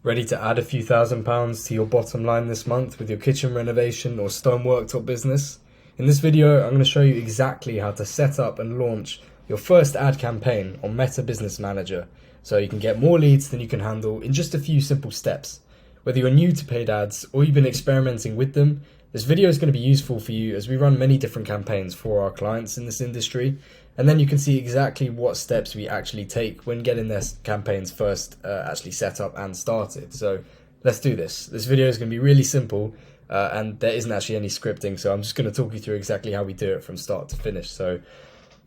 Ready to add a few £1,000s to your bottom line this month with your kitchen renovation or stone worktop business? In this video, I'm going to show you exactly how to set up and launch your first ad campaign on Meta Business Manager so you can get more leads than you can handle in just a few simple steps. Whether you're new to paid ads or you've been experimenting with them, this video is going to be useful for you as we run many different campaigns for our clients in this industry, and then you can see exactly what steps we actually take when getting their campaigns first actually set up and started. So let's do this. This video is going to be really simple and there isn't actually any scripting, so I'm just going to talk you through exactly how we do it from start to finish. So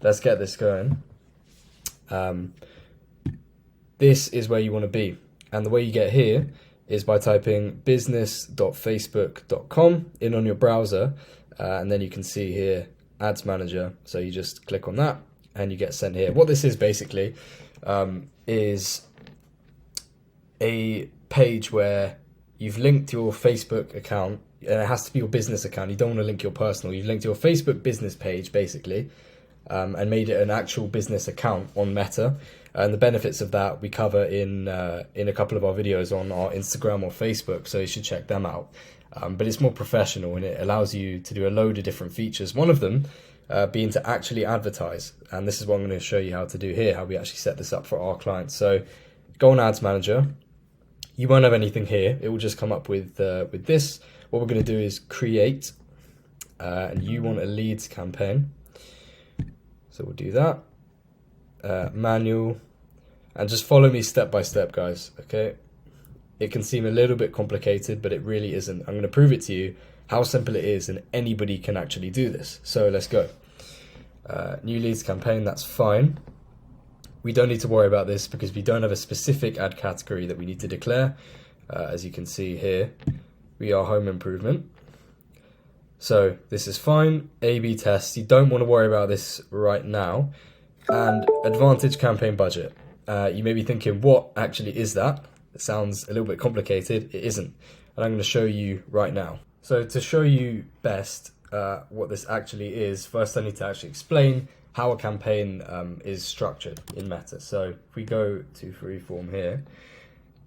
let's get this going. This is where you want to be, and the way you get here is by typing business.facebook.com in on your browser, and then you can see here Ads Manager. So you just click on that and you get sent here. What this is basically is a page where you've linked your Facebook account, and it has to be your business account. You don't want to link your personal. You've linked your Facebook business page basically, and made it an actual business account on Meta. And the benefits of that we cover in a couple of our videos on our Instagram or Facebook, so you should check them out. But it's more professional and it allows you to do a load of different features. One of them being to actually advertise. And this is what I'm going to show you how to do here, how we actually set this up for our clients. So go on Ads Manager. You won't have anything here. It will just come up with this. What we're going to do is create, and you want a leads campaign. So we'll do that. Manual, and just follow me step by step, guys. Okay, it can seem a little bit complicated, but it really isn't. I'm going to prove it to you how simple it is, and anybody can actually do this. So let's go. New leads campaign, that's fine. We don't need to worry about this because we don't have a specific ad category that we need to declare. As you can see here, we are home improvement. So this is fine. A/B test, you don't want to worry about this right now. And advantage campaign budget. You may be thinking, what actually is that? It sounds a little bit complicated. It isn't. And I'm going to show you right now. So to show you best what this actually is, first I need to actually explain how a campaign is structured in Meta. So if we go to Freeform here,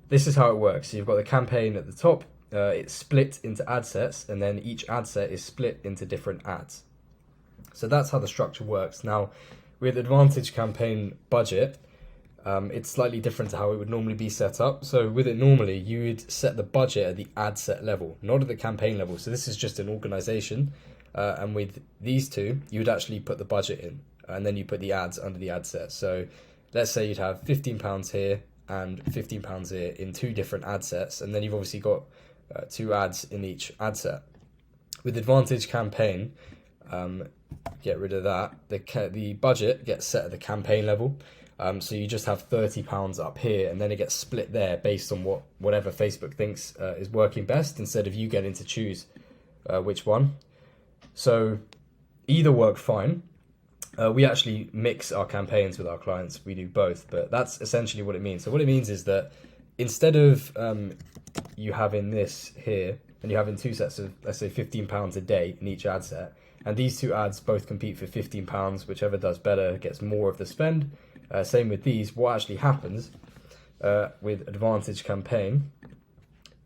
this is how it works. So you've got the campaign at the top. It's split into ad sets, and then each ad set is split into different ads. So that's how the structure works. Now, with advantage campaign budget, it's slightly different to how it would normally be set up. So with it normally, you would set the budget at the ad set level, not at the campaign level. So this is just an organization. And with these two, you would actually put the budget in, and then you put the ads under the ad set. So let's say you'd have £15 here and £15 here in two different ad sets. And then you've obviously got two ads in each ad set. With advantage campaign, get rid of that. The budget gets set at the campaign level, so you just have £30 up here, and then it gets split there based on whatever Facebook thinks is working best, instead of you getting to choose which one. So either work fine. We actually mix our campaigns with our clients. We do both, but that's essentially what it means. So what it means is that instead of you having this here, and you having two sets of, let's say, £15 a day in each ad set, and these two ads both compete for £15, whichever does better gets more of the spend. Same with these. What actually happens with advantage campaign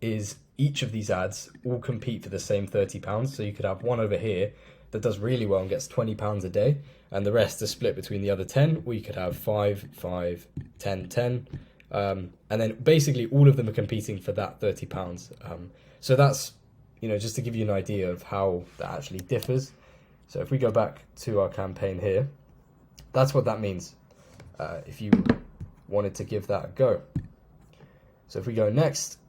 is each of these ads all compete for the same £30. So you could have one over here that does really well and gets £20 a day, and the rest are split between the other 10, or you could have 5, 5, 10, 10. And then basically all of them are competing for that £30. So that's, just to give you an idea of how that actually differs. So if we go back to our campaign here, that's what that means if you wanted to give that a go. So if we go next,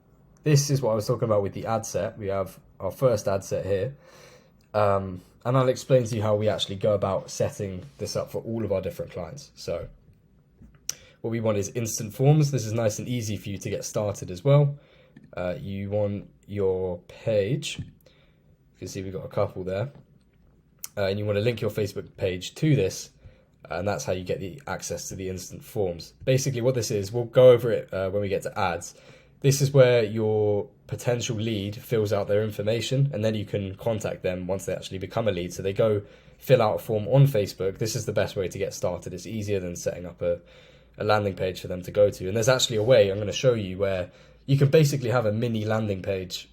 this is what I was talking about with the ad set. We have our first ad set here. And I'll explain to you how we actually go about setting this up for all of our different clients. So what we want is instant forms. This is nice and easy for you to get started as well. You want your page. You can see we've got a couple there. And you want to link your Facebook page to this, and that's how you get the access to the instant forms. Basically what this is, we'll go over it when we get to ads. This is where your potential lead fills out their information, and then you can contact them once they actually become a lead. So they go fill out a form on Facebook. This is the best way to get started. It's easier than setting up a landing page for them to go to. And there's actually a way I'm going to show you where you can basically have a mini landing page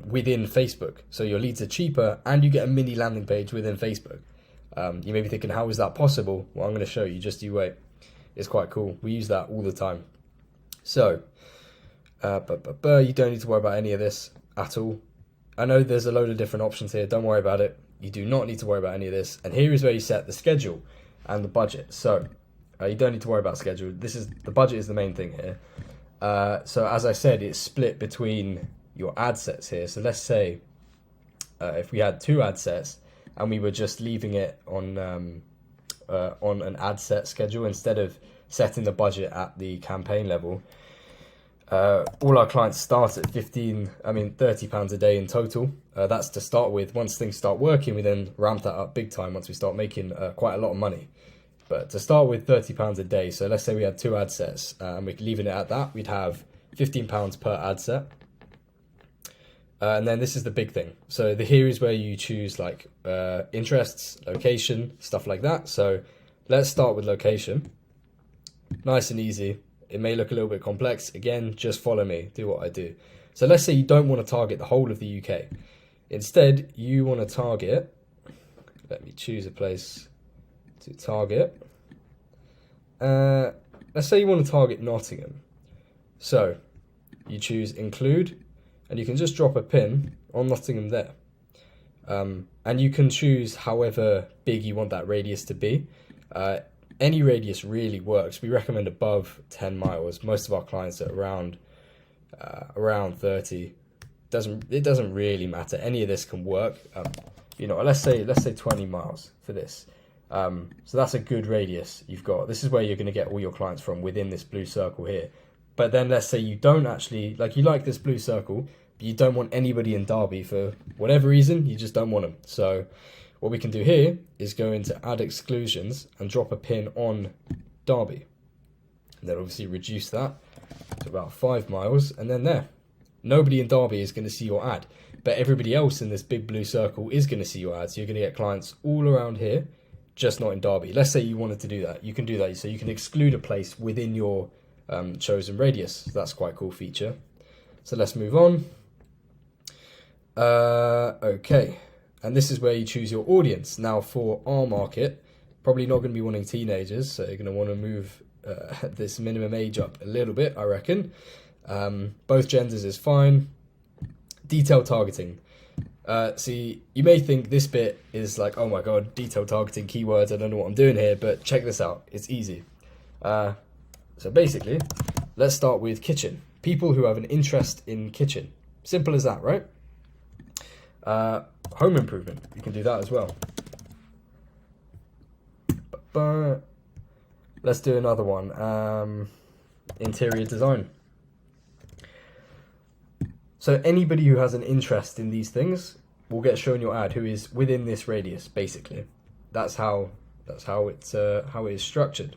within Facebook. So your leads are cheaper and you get a mini landing page within Facebook. You may be thinking, how is that possible? Well, I'm going to show you, just you wait. It's quite cool. We use that all the time. So, you don't need to worry about any of this at all. I know there's a load of different options here. Don't worry about it. You do not need to worry about any of this. And here is where you set the schedule and the budget. So you don't need to worry about schedule. The budget is the main thing here. So as I said, it's split between your ad sets here. So let's say if we had 2 ad sets and we were just leaving it on an ad set schedule instead of setting the budget at the campaign level, all our clients start at £30 a day in total. That's to start with. Once things start working, we then ramp that up big time once we start making quite a lot of money. But to start with, £30 a day. So let's say we had 2 ad sets and we're leaving it at that. We'd have £15 per ad set. And then this is the big thing. So here is where you choose like interests, location, stuff like that. So let's start with location. Nice and easy. It may look a little bit complex. Again, just follow me, do what I do. So let's say you don't want to target the whole of the UK. Instead, you want to target, let me choose a place to target. Let's say you want to target Nottingham. So you choose include, and you can just drop a pin on Nottingham there. And you can choose however big you want that radius to be. Any radius really works. We recommend above 10 miles. Most of our clients are around 30. It doesn't really matter. Any of this can work. Let's say 20 miles for this. So that's a good radius you've got. This is where you're going to get all your clients from, within this blue circle here. But then let's say you don't actually, you like this blue circle, but you don't want anybody in Derby for whatever reason, you just don't want them. So what we can do here is go into add exclusions and drop a pin on Derby. And then obviously reduce that to about 5 miles, and then there. Nobody in Derby is going to see your ad, but everybody else in this big blue circle is going to see your ad. So you're going to get clients all around here, just not in Derby. Let's say you wanted to do that. You can do that. So you can exclude a place within your chosen radius. So that's quite a cool feature. So let's move on. Okay. And this is where you choose your audience. Now for our market, probably not going to be wanting teenagers, so you're going to want to move this minimum age up a little bit, I reckon. Both genders is fine. Detailed targeting. See, you may think this bit is like, oh my god, detailed targeting, keywords, I don't know what I'm doing here, but check this out, it's easy. So basically, let's start with kitchen. People who have an interest in kitchen. Simple as that, right? Home improvement, you can do that as well. Let's do another one. Interior design. So anybody who has an interest in these things will get shown your ad, who is within this radius, basically. That's how it is structured.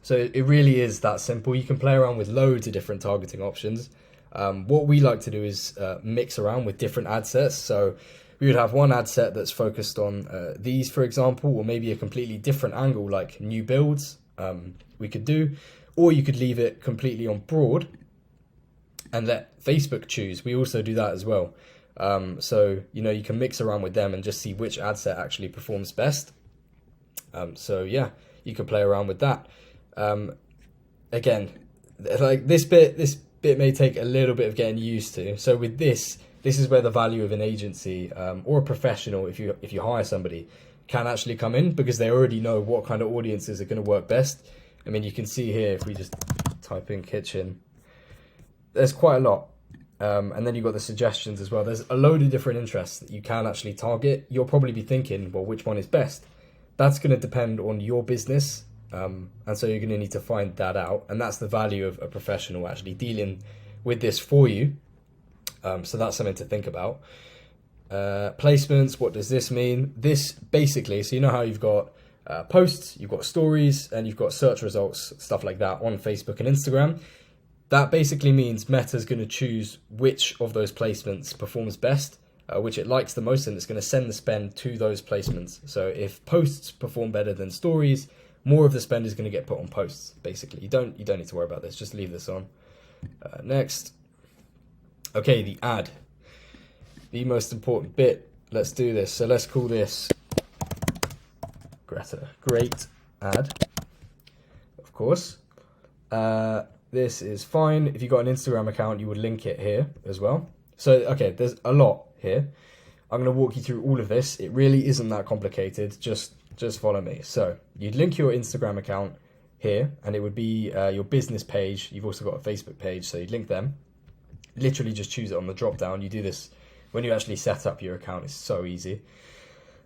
So it really is that simple. You can play around with loads of different targeting options. What we like to do is mix around with different ad sets. So we would have one ad set that's focused on these, for example, or maybe a completely different angle like new builds we could do, or you could leave it completely on broad and let Facebook choose. We also do that as well. So, you can mix around with them and just see which ad set actually performs best. So yeah, you can play around with that. Again, like this bit may take a little bit of getting used to. So with this is where the value of an agency or a professional, if you hire somebody, can actually come in, because they already know what kind of audiences are going to work best. I mean, you can see here, if we just type in kitchen, there's quite a lot. And then you've got the suggestions as well. There's a load of different interests that you can actually target. You'll probably be thinking, well, which one is best? That's going to depend on your business. And so you're going to need to find that out. And that's the value of a professional actually dealing with this for you. So that's something to think about. Placements, what does this mean? This basically, so you know how you've got posts, you've got stories, and you've got search results, stuff like that on Facebook and Instagram. That basically means Meta's going to choose which of those placements performs best, which it likes the most, and it's going to send the spend to those placements. So if posts perform better than stories, more of the spend is going to get put on posts, basically. You don't need to worry about this, just leave this on. Next. Okay, the ad. The most important bit. Let's do this. So let's call this Greta. Great ad. Of course. This is fine. If you've got an Instagram account, you would link it here as well. So, okay, there's a lot here. I'm going to walk you through all of this. It really isn't that complicated. Just follow me. So, you'd link your Instagram account here, and it would be your business page. You've also got a Facebook page, so you'd link them. Literally just choose it on the drop down. You do this when you actually set up your account. It's so easy.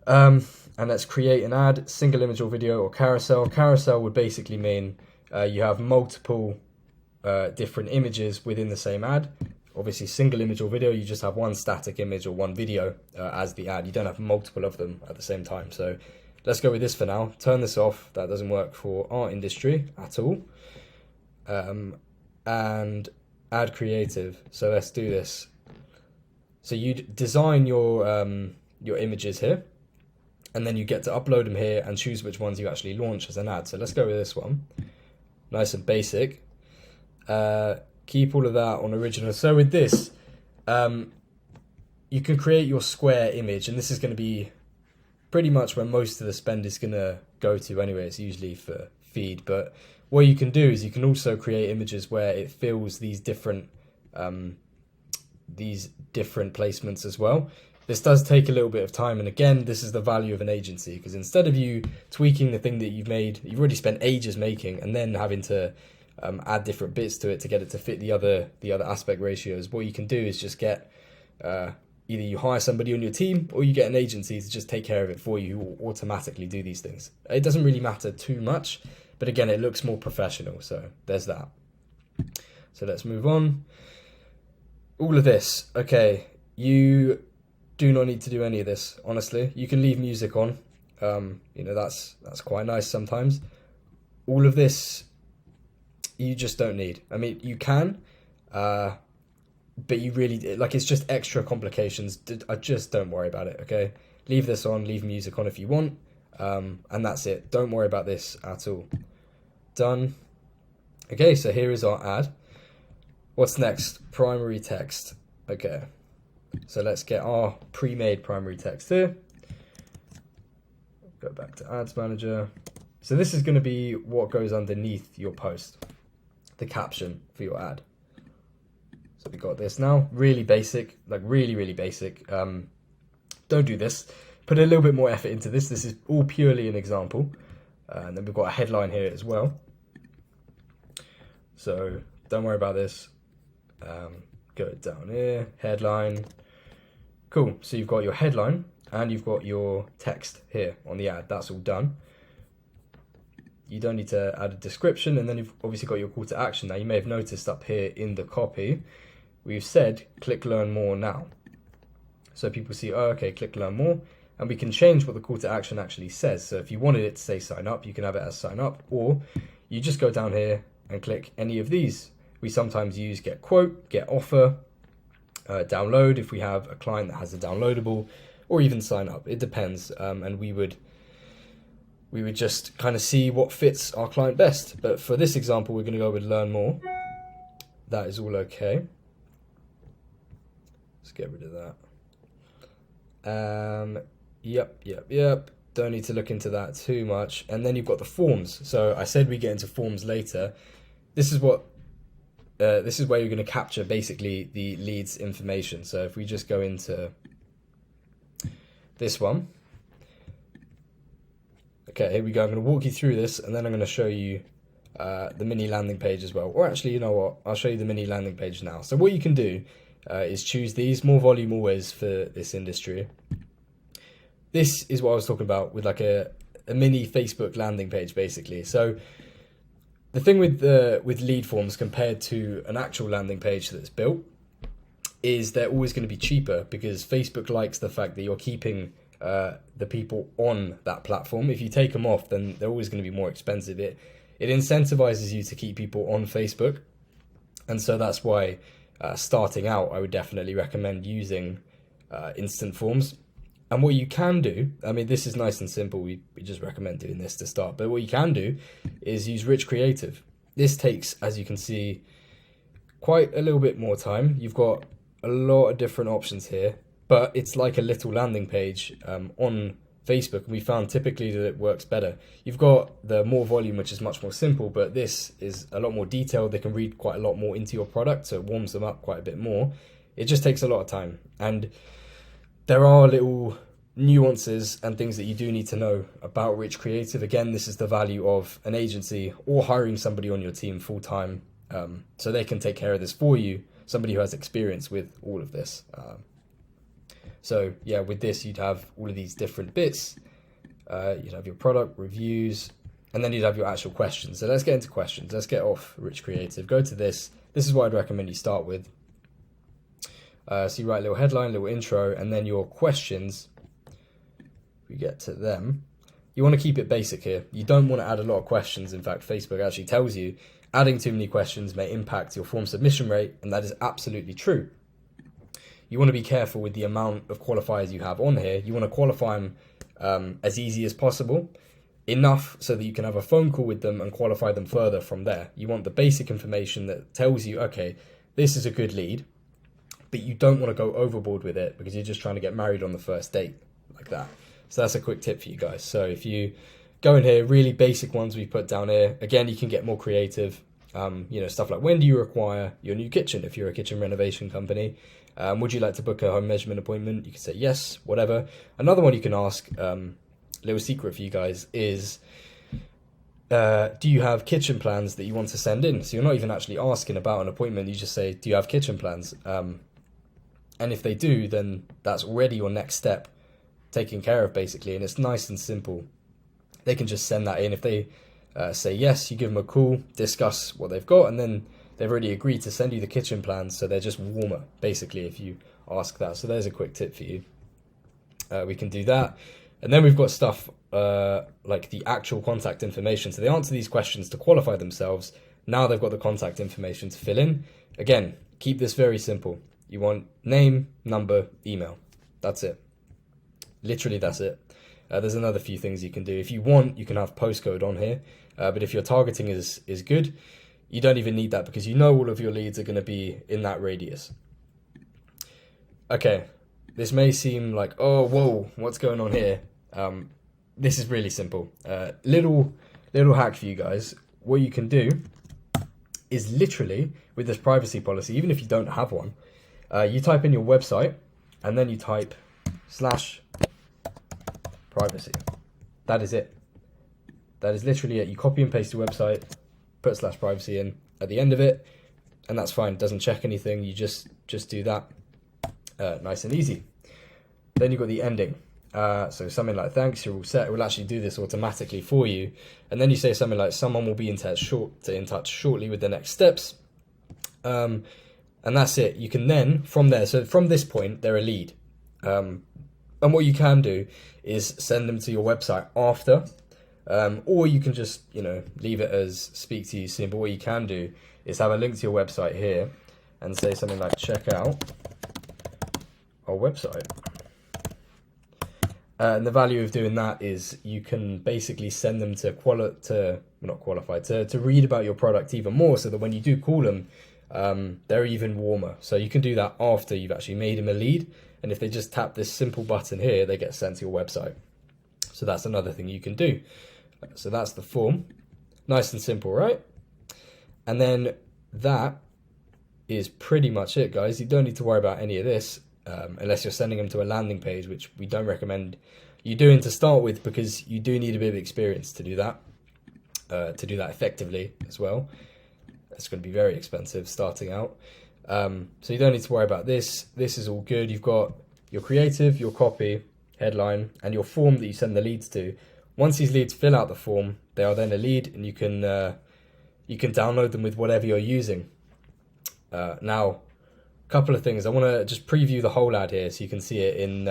And let's create an ad, single image or video or carousel. Carousel would basically mean you have multiple different images within the same ad. Obviously, single image or video, you just have one static image or one video as the ad. You don't have multiple of them at the same time. So let's go with this for now. Turn this off. That doesn't work for our industry at all. And add creative. So let's do this. So you design your images here, and then you get to upload them here and choose which ones you actually launch as an ad. So let's go with this one. Nice and basic. Keep all of that on original. So with this, you can create your square image, and this is going to be pretty much where most of the spend is going to go to anyway. It's usually for feed, but what you can do is you can also create images where it fills these different placements as well. This does take a little bit of time, and again, this is the value of an agency, because instead of you tweaking the thing that you've made, you've already spent ages making, and then having to add different bits to it to get it to fit the other aspect ratios. What you can do is just get either you hire somebody on your team, or you get an agency to just take care of it for you, who will automatically do these things. It doesn't really matter too much, but again, it looks more professional. So there's that. So let's move on. All of this, okay, you do not need to do any of this, honestly. You can leave music on. That's quite nice sometimes. All of this you just don't need. I mean, you can, but you really, it's just extra complications. Just don't worry about it, okay? Leave this on, leave music on if you want, and that's it. Don't worry about this at all. Done. Okay, so here is our ad. What's next? Primary text. Okay, so let's get our pre-made primary text here. Go back to Ads Manager. So this is going to be what goes underneath your post, the caption for your ad. So we got this now, really basic, really basic. Don't do this. Put a little bit more effort into this. This is all purely an example. And then we've got a headline here as well. So don't worry about this. Go down here, headline. Cool, so you've got your headline and you've got your text here on the ad. That's all done. You don't need to add a description, and then you've obviously got your call to action. Now you may have noticed up here in the copy, we've said click learn more now. So people see, oh, okay, click learn more, and we can change what the call to action actually says. So if you wanted it to say sign up, you can have it as sign up, or you just go down here and click any of these. We sometimes use get quote, get offer, download if we have a client that has a downloadable, or even sign up. It depends, and we would just kind of see what fits our client best. But for this example, we're going to go with learn more. That is all okay. Let's get rid of that. Yep. Don't need to look into that too much. And then you've got the forms. So I said we get into forms later. This is where you're going to capture basically the lead's information. So if we just go into this one. Okay, here we go. I'm going to walk you through this, and then I'm going to show you the mini landing page as well. Or actually, you know what? I'll show you the mini landing page now. So what you can do is choose these. More volume always for this industry. This is what I was talking about with like a mini Facebook landing page, basically. So the thing with lead forms compared to an actual landing page that's built is they're always going to be cheaper, because Facebook likes the fact that you're keeping the people on that platform. If you take them off, then they're always going to be more expensive. It incentivizes you to keep people on Facebook, and so that's why starting out, I would definitely recommend using instant forms. And what you can do, I mean, this is nice and simple. We just recommend doing this to start. But what you can do is use rich creative. This takes, as you can see, quite a little bit more time. You've got a lot of different options here, but it's like a little landing page on Facebook, and we found typically that it works better. You've got the more volume, which is much more simple, but this is a lot more detailed. They can read quite a lot more into your product, so it warms them up quite a bit more. It just takes a lot of time, and there are little nuances and things that you do need to know about Rich Creative. Again, this is the value of an agency or hiring somebody on your team full time, so they can take care of this for you, somebody who has experience with all of this. So yeah, with this, you'd have all of these different bits. You'd have your product reviews, and then you'd have your actual questions. So let's get into questions. Let's get off Rich Creative. Go to this. This is what I'd recommend you start with. So you write a little headline, little intro, and then your questions. We get to them. You want to keep it basic here. You don't want to add a lot of questions. In fact, Facebook actually tells you adding too many questions may impact your form submission rate, and that is absolutely true. You want to be careful with the amount of qualifiers you have on here. You want to qualify them as easy as possible, enough so that you can have a phone call with them and qualify them further from there. You want the basic information that tells you, okay, this is a good lead, but you don't want to go overboard with it because you're just trying to get married on the first date like that. So that's a quick tip for you guys. So if you go in here, really basic ones we put down here. Again, you can get more creative. Stuff like, when do you require your new kitchen if you're a kitchen renovation company? Would you like to book a home measurement appointment? You can say yes, whatever. Another one you can ask, little secret for you guys, is do you have kitchen plans that you want to send in? So you're not even actually asking about an appointment. You just say, do you have kitchen plans? And if they do, then that's already your next step taken care of, basically. And it's nice and simple. They can just send that in. If they say yes, you give them a call, discuss what they've got, and then they've already agreed to send you the kitchen plans, so they're just warmer, basically, if you ask that. So there's a quick tip for you. We can do that. And then we've got stuff like the actual contact information. So they answer these questions to qualify themselves. Now they've got the contact information to fill in. Again, keep this very simple. You want name, number, email. That's it. Literally, that's it. There's another few things you can do. If you want, you can have postcode on here. But if your targeting is good, you don't even need that because you know all of your leads are going to be in that radius. Okay, this may seem like, oh, whoa, what's going on here? This is really simple. Little hack for you guys. What you can do is literally, with this privacy policy, even if you don't have one, you type in your website and then you type /privacy. That is it. That is literally it. You copy and paste your website, put /privacy in at the end of it, and that's fine. It doesn't check anything. You just do that. Nice and easy. Then you've got the ending. So something like, thanks, you're all set. It will actually do this automatically for you. And then you say something like, someone will be in touch shortly with the next steps. And that's it. You can then, from there, so from this point, they're a lead. And what you can do is send them to your website after, or you can just, leave it as speak to you soon. But what you can do is have a link to your website here and say something like, check out our website. And the value of doing that is you can basically send them to read about your product even more, so that when you do call them, they're even warmer. So you can do that after you've actually made them a lead. And if they just tap this simple button here, they get sent to your website. So that's another thing you can do. So that's the form. Nice and simple, right? And then that is pretty much it, guys. You don't need to worry about any of this unless you're sending them to a landing page, which we don't recommend you doing to start with, because you do need a bit of experience to do that effectively as well. It's going to be very expensive starting out. So you don't need to worry about this. This is all good. You've got your creative, your copy, headline, and your form that you send the leads to. Once these leads fill out the form, they are then a lead, and you can download them with whatever you're using. Now, a couple of things. I want to just preview the whole ad here so you can see it in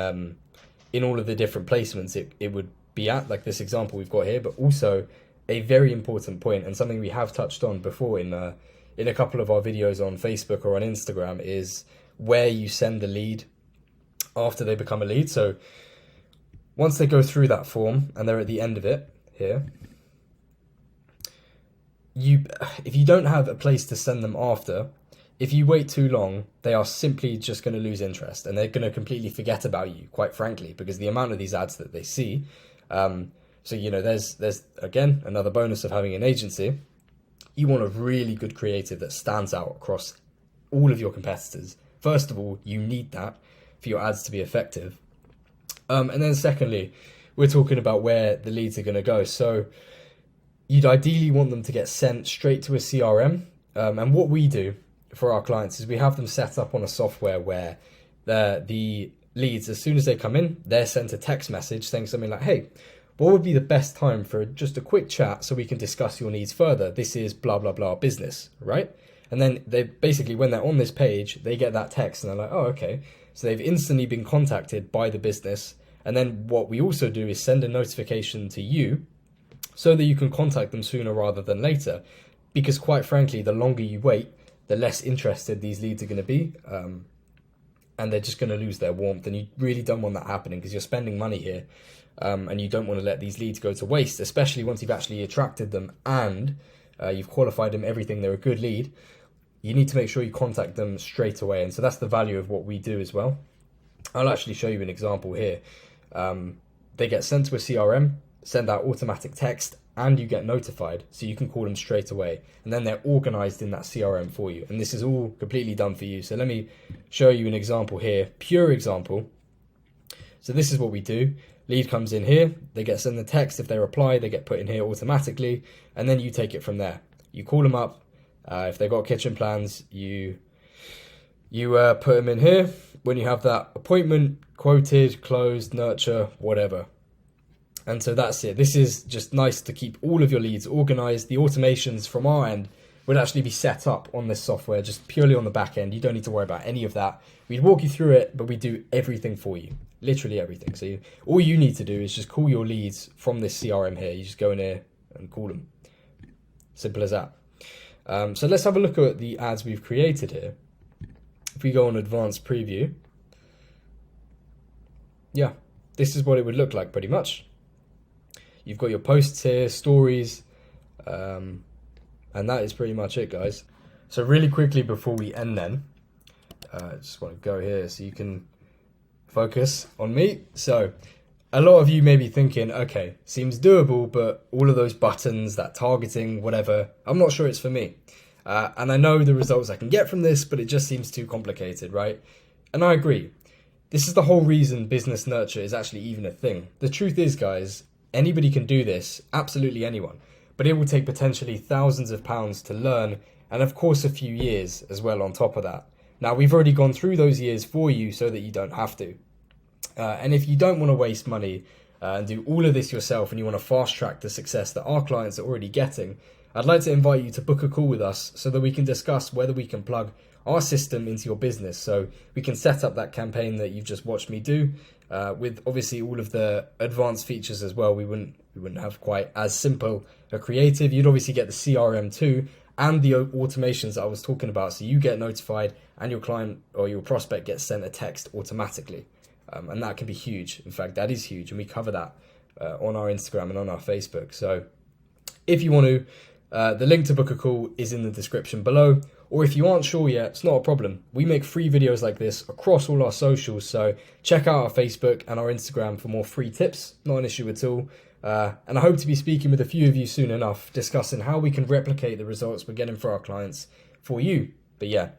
all of the different placements it would be at, like this example we've got here, but also a very important point, and something we have touched on before in a couple of our videos on Facebook or on Instagram, is where you send the lead after they become a lead. So once they go through that form and they're at the end of it here, if you don't have a place to send them after, if you wait too long, they are simply just going to lose interest and they're going to completely forget about you, quite frankly, because the amount of these ads that they see. So, you know, there's again, another bonus of having an agency. You want a really good creative that stands out across all of your competitors. First of all, you need that for your ads to be effective. And then secondly, we're talking about where the leads are going to go. So you'd ideally want them to get sent straight to a CRM. And what we do for our clients is we have them set up on a software where the leads, as soon as they come in, they're sent a text message saying something like, hey, what would be the best time for just a quick chat so we can discuss your needs further? This is blah, blah, blah business, right? And then they basically, when they're on this page, they get that text and they're like, oh, okay. So they've instantly been contacted by the business. And then what we also do is send a notification to you so that you can contact them sooner rather than later. Because quite frankly, the longer you wait, the less interested these leads are going to be. And they're just going to lose their warmth. And you really don't want that happening because you're spending money here. And you don't want to let these leads go to waste, especially once you've actually attracted them and you've qualified them, everything, they're a good lead. You need to make sure you contact them straight away. And so that's the value of what we do as well. I'll actually show you an example here. They get sent to a CRM, send out automatic text, and you get notified. So you can call them straight away. And then they're organized in that CRM for you. And this is all completely done for you. So let me show you an example here, pure example. So this is what we do. Lead comes in here, they get sent the text. If they reply, they get put in here automatically, and then you take it from there. You call them up. If they've got kitchen plans, you put them in here. When you have that appointment, quoted, closed, nurture, whatever. And so that's it. This is just nice to keep all of your leads organized. The automations from our end would actually be set up on this software, just purely on the back end. You don't need to worry about any of that. We'd walk you through it, but we do everything for you. Literally everything. So all you need to do is just call your leads from this CRM here. You just go in here and call them. Simple as that. So let's have a look at the ads we've created here. If we go on advanced preview, yeah, this is what it would look like pretty much. You've got your posts here, stories, and that is pretty much it, guys. So really quickly before we end then, I just want to go here so you can focus on me. So a lot of you may be thinking, okay, seems doable, but all of those buttons, that targeting, whatever, I'm not sure it's for me. And I know the results I can get from this, but it just seems too complicated, right? And I agree. This is the whole reason business nurture is actually even a thing. The truth is, guys, anybody can do this, absolutely anyone, but it will take potentially thousands of pounds to learn, and of course a few years as well on top of that. Now, we've already gone through those years for you so that you don't have to. And if you don't want to waste money and do all of this yourself and you want to fast track the success that our clients are already getting, I'd like to invite you to book a call with us so that we can discuss whether we can plug our system into your business. So we can set up that campaign that you've just watched me do with obviously all of the advanced features as well. We wouldn't have quite as simple a creative. You'd obviously get the CRM too and the automations that I was talking about. So you get notified and your client or your prospect gets sent a text automatically. And that can be huge. In fact, that is huge. And we cover that on our Instagram and on our Facebook. So if you want to, the link to book a call is in the description below. Or if you aren't sure yet, it's not a problem. We make free videos like this across all our socials. So check out our Facebook and our Instagram for more free tips. Not an issue at all. And I hope to be speaking with a few of you soon enough, discussing how we can replicate the results we're getting for our clients for you. But yeah,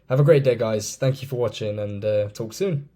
have a great day, guys. Thank you for watching and talk soon.